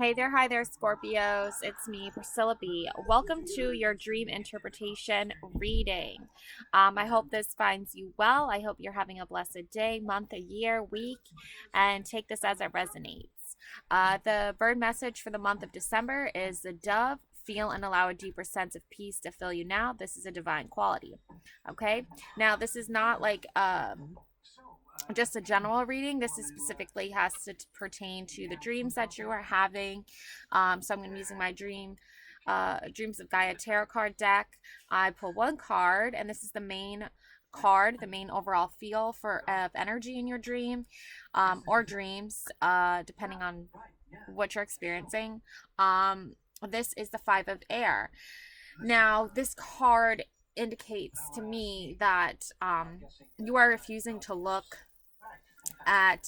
Hi there, Scorpios. It's me, Priscilla B. Welcome to your dream interpretation reading. I hope this finds you well. I hope you're having a blessed day, month, a year, week, and take this as it resonates. The bird message for the month of December is the dove. Feel and allow a deeper sense of peace to fill you now. This is a divine quality. Okay. Now, this is not like just a general reading. This is specifically has to pertain to the dreams that you are having. So I'm going to be using my Dreams of Gaia tarot card deck. I pull one card, and this is the main card, the main overall feel for of energy in your dream, or dreams, depending on what you're experiencing. This is the Five of Air. Now, this card indicates to me that you are refusing to look at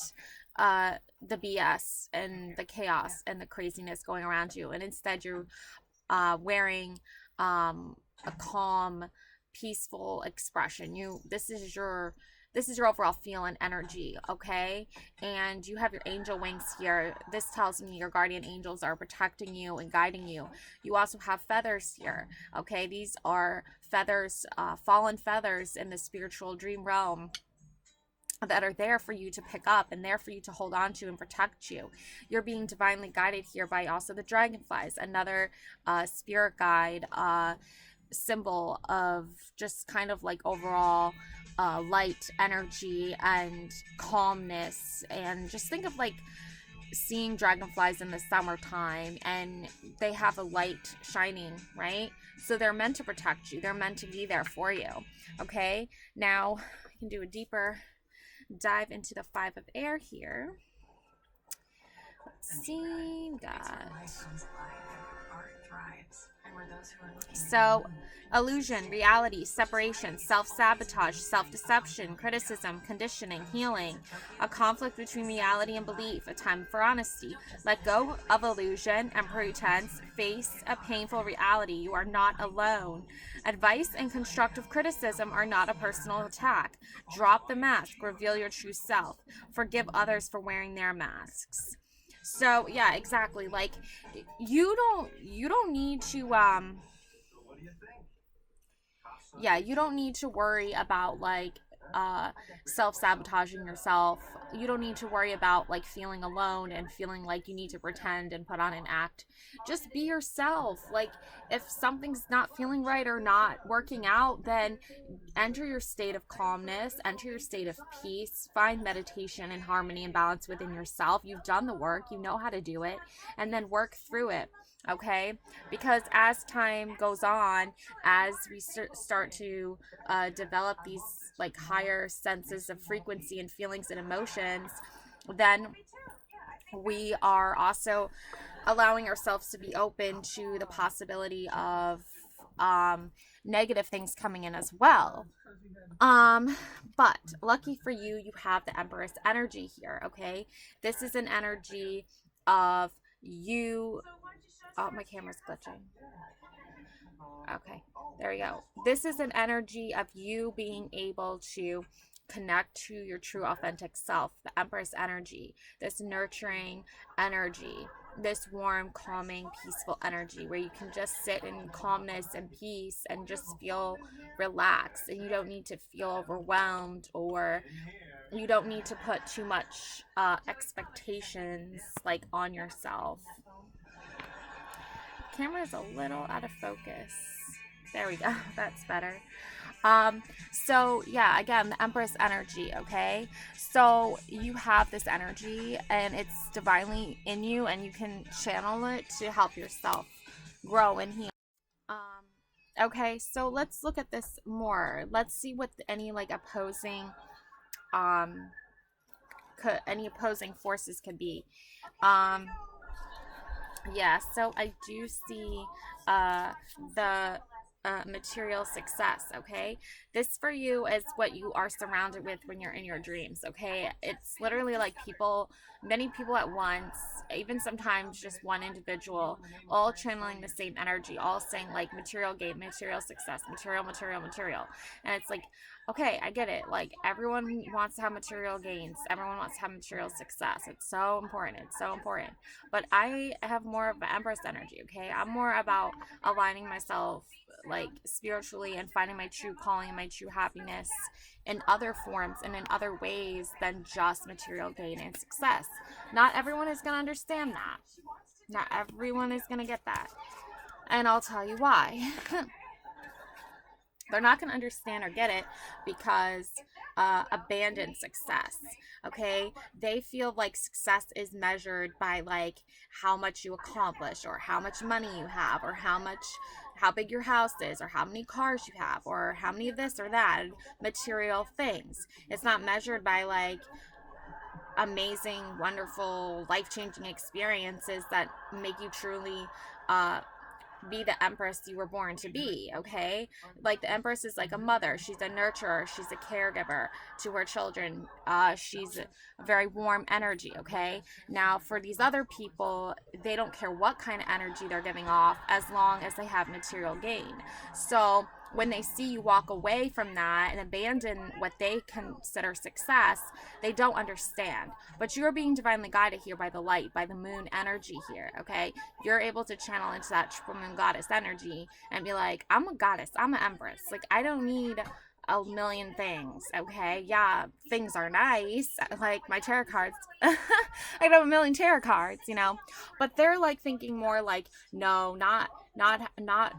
the BS and the chaos and the craziness going around you, and instead you're wearing a calm, peaceful expression. This is your overall feel and energy, okay? And you have your angel wings here. This tells me your guardian angels are protecting you and guiding you. You also have feathers here, okay? These are feathers, fallen feathers in the spiritual dream realm that are there for you to pick up and there for you to hold on to and protect you. You're being divinely guided here by also the dragonflies, another spirit guide, symbol of just kind of like overall light energy and calmness. And just think of like seeing dragonflies in the summertime, and they have a light shining, right? So they're meant to protect you. They're meant to be there for you. Okay, now I can do a deeper dive into the Five of Air here. Let's see, got so illusion, reality, separation, self-sabotage, self-deception, criticism, conditioning, healing, a conflict between reality and belief, a time for honesty. Let go of illusion and pretense. Face a painful reality. You are not alone. Advice and constructive criticism are not a personal attack. Drop the mask. Reveal your true self. Forgive others for wearing their masks. So yeah, exactly. Like you don't need to you don't need to worry about like self-sabotaging yourself. You don't need to worry about like feeling alone and feeling like you need to pretend and put on an act. Just be yourself. Like if something's not feeling right or not working out, then enter your state of calmness, enter your state of peace, find meditation and harmony and balance within yourself. You've done the work, you know how to do it, and then work through it. Okay, because as time goes on, as we start to develop these like higher senses of frequency and feelings and emotions, then we are also allowing ourselves to be open to the possibility of negative things coming in as well. But lucky for you, you have the Empress energy here. Okay, this is an energy of you. Oh, my camera's glitching. Okay, there we go. This is an energy of you being able to connect to your true authentic self, the Empress energy, this nurturing energy, this warm, calming, peaceful energy where you can just sit in calmness and peace and just feel relaxed, and you don't need to feel overwhelmed, or you don't need to put too much expectations like on yourself. Camera is a little out of focus. There we go. That's better. So yeah, again, the Empress energy, okay? So you have this energy and it's divinely in you, and you can channel it to help yourself grow and heal. Okay, so let's look at this more. Let's see what any like um any opposing forces could be. Um Yeah, so I do see the material success, okay? This for you is what you are surrounded with when you're in your dreams, okay? It's literally like many people at once, even sometimes just one individual, all channeling the same energy, all saying like material gain, material success, material, material, material. And it's like Okay, I get it. Like, everyone wants to have material gains, everyone wants to have material success. It's so important. It's so important. But I have more of an Empress energy, okay? I'm more about aligning myself, like, spiritually, and finding my true calling and my true happiness in other forms and in other ways than just material gain and success. Not everyone is going to understand that. Not everyone is going to get that. And I'll tell you why. They're not going to understand or get it because abandoned success. Okay, they feel like success is measured by like how much you accomplish, or how much money you have, or how big your house is, or how many cars you have, or how many of this or that material things. It's not measured by like amazing, wonderful, life-changing experiences that make you truly uh, be the empress you were born to be. Okay, like the empress is like a mother. She's a nurturer, she's a caregiver to her children. She's a very warm energy. Okay, now for these other people, they don't care what kind of energy they're giving off as long as they have material gain. So when they see you walk away from that and abandon what they consider success, they don't understand. But you're being divinely guided here by the light, by the moon energy here. Okay, you're able to channel into that triple moon goddess energy and be like, I'm a goddess, I'm an empress. Like, I don't need a million things. Okay, yeah, things are nice, like my tarot cards. I have a million tarot cards, but they're like thinking more like, no, not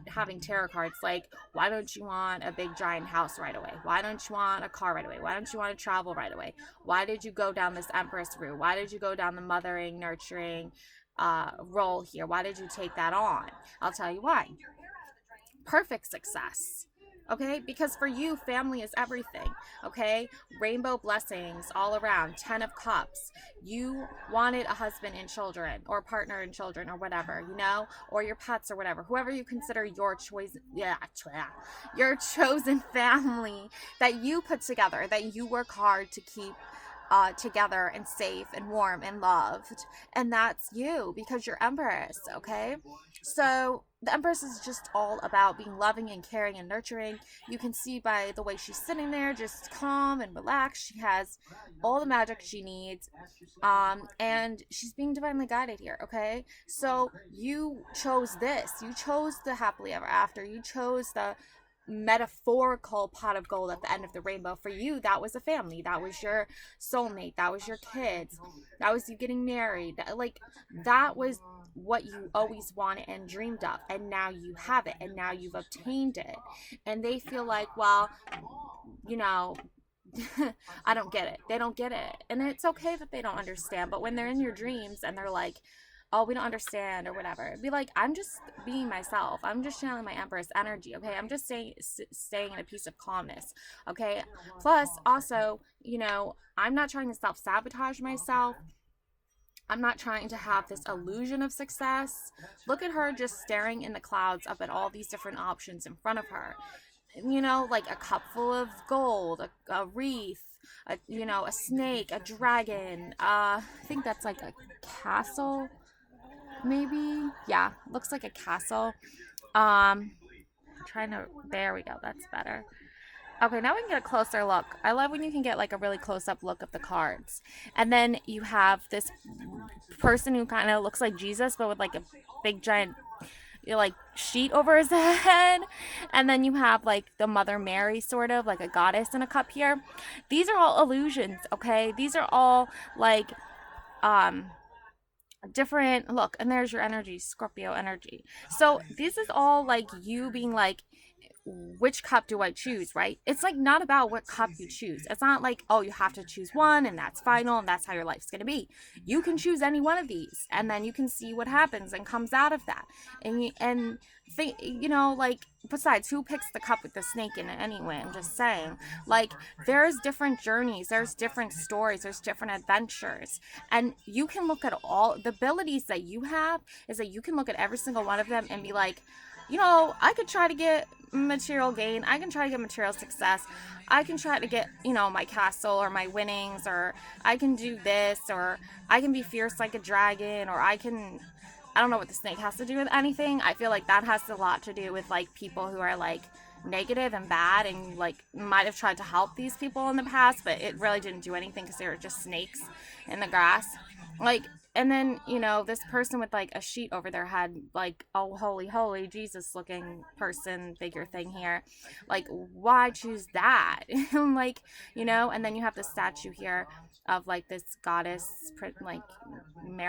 having tarot cards. Like, why don't you want a big giant house right away? Why don't you want a car right away? Why don't you want to travel right away? Why did you go down this empress route? Why did you go down the mothering, nurturing role here? Why did you take that on? I'll tell you why. Perfect success. Okay, because for you, family is everything. Okay, rainbow blessings all around. 10 of Cups. You wanted a husband and children, or a partner and children, or whatever, or your pets, or whatever, whoever you consider your choice. Yeah, your chosen family that you put together, that you work hard to keep together and safe and warm and loved. And that's you, because you're Empress. Okay, so the Empress is just all about being loving and caring and nurturing. You can see by the way she's sitting there, just calm and relaxed. She has all the magic she needs, and she's being divinely guided here. Okay, so you chose this. You chose the happily ever after. You chose the metaphorical pot of gold at the end of the rainbow. For you, that was a family, that was your soulmate, that was your kids, that was you getting married. Like, that was what you always wanted and dreamed of, and now you have it, and now you've obtained it. And they feel like, well, you know I don't get it. They don't get it, and it's okay that they don't understand. But when they're in your dreams and they're like, oh, we don't understand, or whatever, be like, I'm just being myself, I'm just channeling my empress energy. Okay, I'm just staying in a piece of calmness. Okay, plus also, I'm not trying to self-sabotage myself. I'm not trying to have this illusion of success. Look at her just staring in the clouds up at all these different options in front of her. Like a cup full of gold, a wreath, a snake, a dragon. I think that's like a castle, maybe. Yeah, looks like a castle. Trying to. There we go. That's better. Okay, now we can get a closer look. I love when you can get like a really close-up look of the cards. And then you have this person who kind of looks like Jesus, but with like a big giant like sheet over his head. And then you have like the Mother Mary, sort of like a goddess in a cup here. These are all illusions, okay? These are all like different look. And there's your energy, Scorpio energy. So this is all like you being like, which cup do I choose, right? It's like not about what cup you choose. It's not like, oh, you have to choose one and that's final and that's how your life's going to be. You can choose any one of these, and then you can see what happens and comes out of that. And think, like, besides, who picks the cup with the snake in it anyway? I'm just saying, like, there's different journeys, there's different stories, there's different adventures, and you can look at all the abilities that you have. Is that you can look at every single one of them and be like, I could try to get material gain. I can try to get material success. I can try to get, my castle or my winnings, or I can do this, or I can be fierce like a dragon, or I don't know what the snake has to do with anything. I feel like that has a lot to do with like people who are like negative and bad, and like might have tried to help these people in the past, but it really didn't do anything because they were just snakes in the grass. Like, and then, this person with like a sheet over their head, like, oh, holy Jesus looking person figure thing here. Like, why choose that? Like, and then you have the statue here of like this goddess, like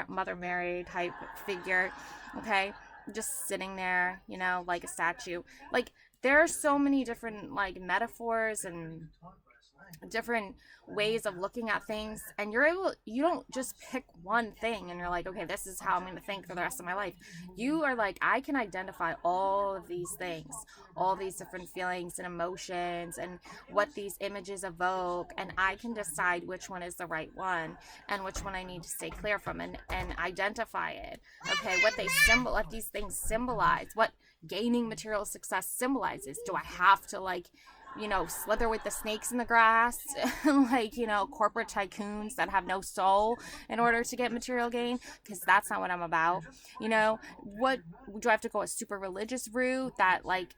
Mother Mary type figure, okay? Just sitting there, like a statue. Like, there are so many different like metaphors and different ways of looking at things, and you don't just pick one thing and you're like, okay, this is how I'm going to think for the rest of my life. You are like, I can identify all of these things, all these different feelings and emotions, and what these images evoke, and I can decide which one is the right one and which one I need to stay clear from, and identify it. Okay, what these things symbolize, what gaining material success symbolizes. Do I have to like slither with the snakes in the grass, like, corporate tycoons that have no soul in order to get material gain? Because that's not what I'm about. What do I have to go a super religious route that, like,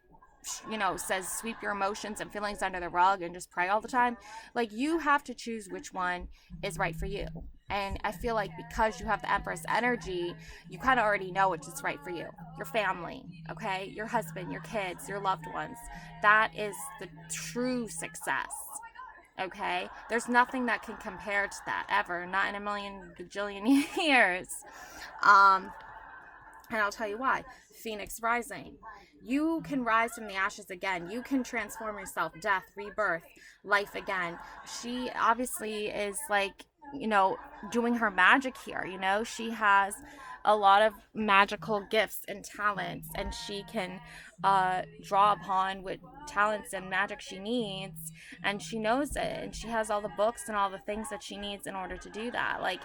says sweep your emotions and feelings under the rug and just pray all the time? Like, you have to choose which one is right for you. And I feel like because you have the Empress energy, you kind of already know which is right for you. Your family, okay? Your husband, your kids, your loved ones. That is the true success, okay? There's nothing that can compare to that ever. Not in a million bajillion years. And I'll tell you why. Phoenix rising. You can rise from the ashes again. You can transform yourself. Death, rebirth, life again. She obviously is like, doing her magic here. She has a lot of magical gifts and talents, and she can draw upon what talents and magic she needs, and she knows it, and she has all the books and all the things that she needs in order to do that. Like,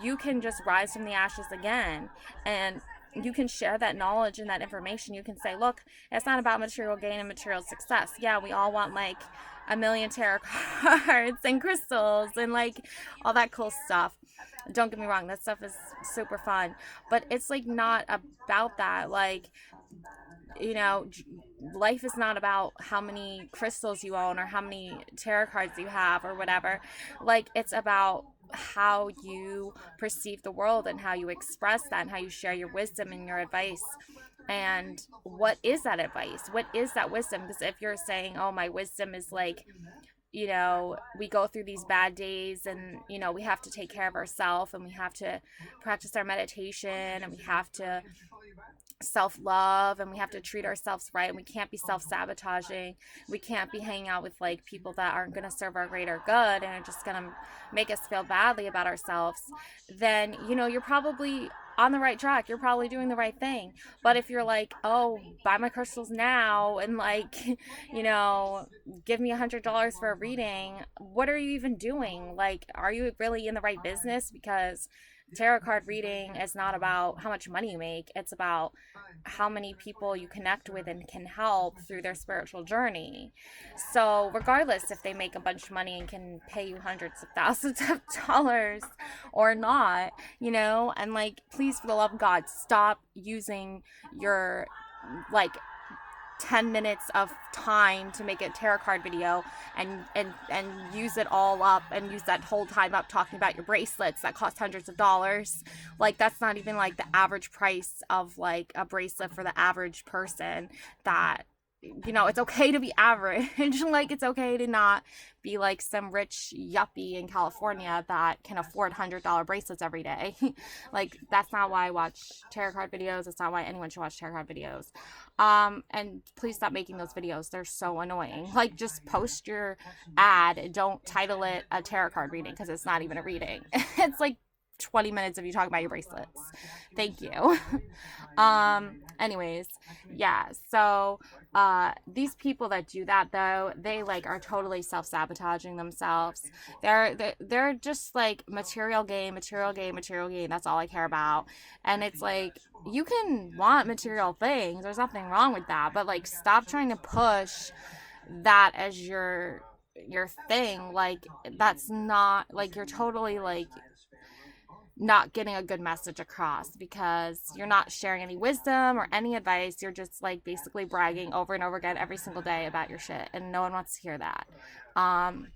you can just rise from the ashes again, and you can share that knowledge and that information. You can say, look, it's not about material gain and material success. Yeah, we all want like a million tarot cards and crystals and like all that cool stuff. Don't get me wrong, that stuff is super fun, but it's like not about that. Like, life is not about how many crystals you own or how many tarot cards you have or whatever. Like, it's about how you perceive the world and how you express that and how you share your wisdom and your advice. And what is that advice? What is that wisdom? Because if you're saying, oh, my wisdom is like, we go through these bad days, and we have to take care of ourselves, and we have to practice our meditation, and we have to self-love, and we have to treat ourselves right, and we can't be self-sabotaging, we can't be hanging out with like people that aren't going to serve our greater good and are just going to make us feel badly about ourselves, then you're probably on the right track. You're probably doing the right thing. But if you're like, oh, buy my crystals now and like give me $100 for a reading, what are you even doing? Like, are you really in the right business? Because tarot card reading is not about how much money you make. It's about how many people you connect with and can help through their spiritual journey. So regardless if they make a bunch of money and can pay you hundreds of thousands of dollars or not, and like, please, for the love of God, stop using your like 10 minutes of time to make a tarot card video and use it all up and use that whole time up talking about your bracelets that cost hundreds of dollars. Like, that's not even like the average price of like a bracelet for the average person. That it's okay to be average. Like, it's okay to not be like some rich yuppie in California that can afford $100 bracelets every day. Like, that's not why I watch tarot card videos. That's not why anyone should watch tarot card videos. And please stop making those videos. They're so annoying. Like, just post your ad. Don't title it a tarot card reading, because it's not even a reading. It's like 20 minutes of you talking about your bracelets. Thank you. Anyways, yeah, so these people that do that, though, they like are totally self-sabotaging themselves. They're just like material gain. That's all I care about. And it's like, you can want material things, there's nothing wrong with that, but like, stop trying to push that as your thing. Like, that's not like, you're totally like not getting a good message across because you're not sharing any wisdom or any advice. You're just like basically bragging over and over again every single day about your shit, and no one wants to hear that. Um,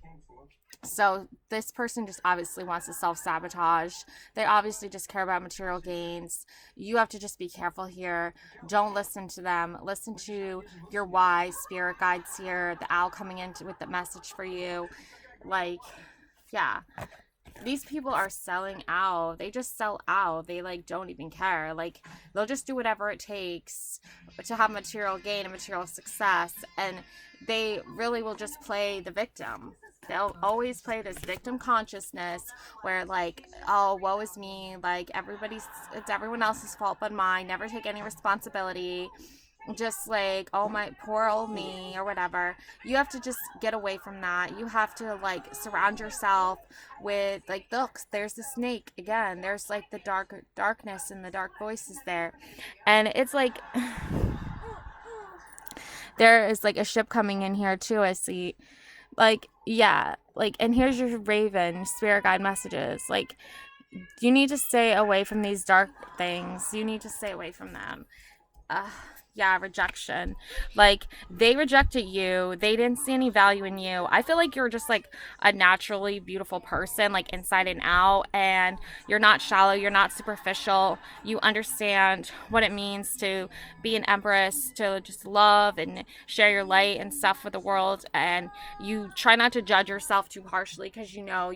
so this person just obviously wants to self-sabotage. They obviously just care about material gains. You have to just be careful here. Don't listen to them. Listen to your why, spirit guides here, the owl coming in with the message for you. Like, yeah, these people are selling out. They just sell out. They like don't even care. Like, they'll just do whatever it takes to have material gain and material success, and they really will just play the victim. They'll always play this victim consciousness where, like, oh, woe is me, like it's everyone else's fault but mine, never take any responsibility, just like, oh, my poor old me or whatever. You have to just get away from that. You have to like surround yourself with like, look, there's the snake again, there's like the darkness and the dark voices there, and it's like there is like a ship coming in here too, I see. Like, yeah, like, and here's your raven spirit guide messages. Like, you need to stay away from these dark things. You need to stay away from them. uh, yeah, rejection. Like, they rejected you. They didn't see any value in you. I feel like you're just like a naturally beautiful person, like inside and out, and you're not shallow, you're not superficial. You understand what it means to be an empress, to just love and share your light and stuff with the world, and you try not to judge yourself too harshly because you know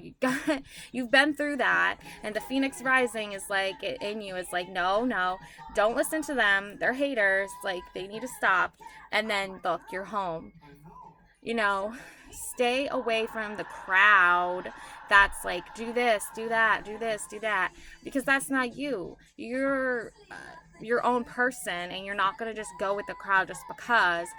you've been through that, and the phoenix rising is like in you is like, no, no, don't listen to them. They're haters. Like, they need to stop. And then, look, you're home. You know, stay away from the crowd that's like, do this, do that, do this, do that. Because that's not you. You're your own person, and you're not going to just go with the crowd just because.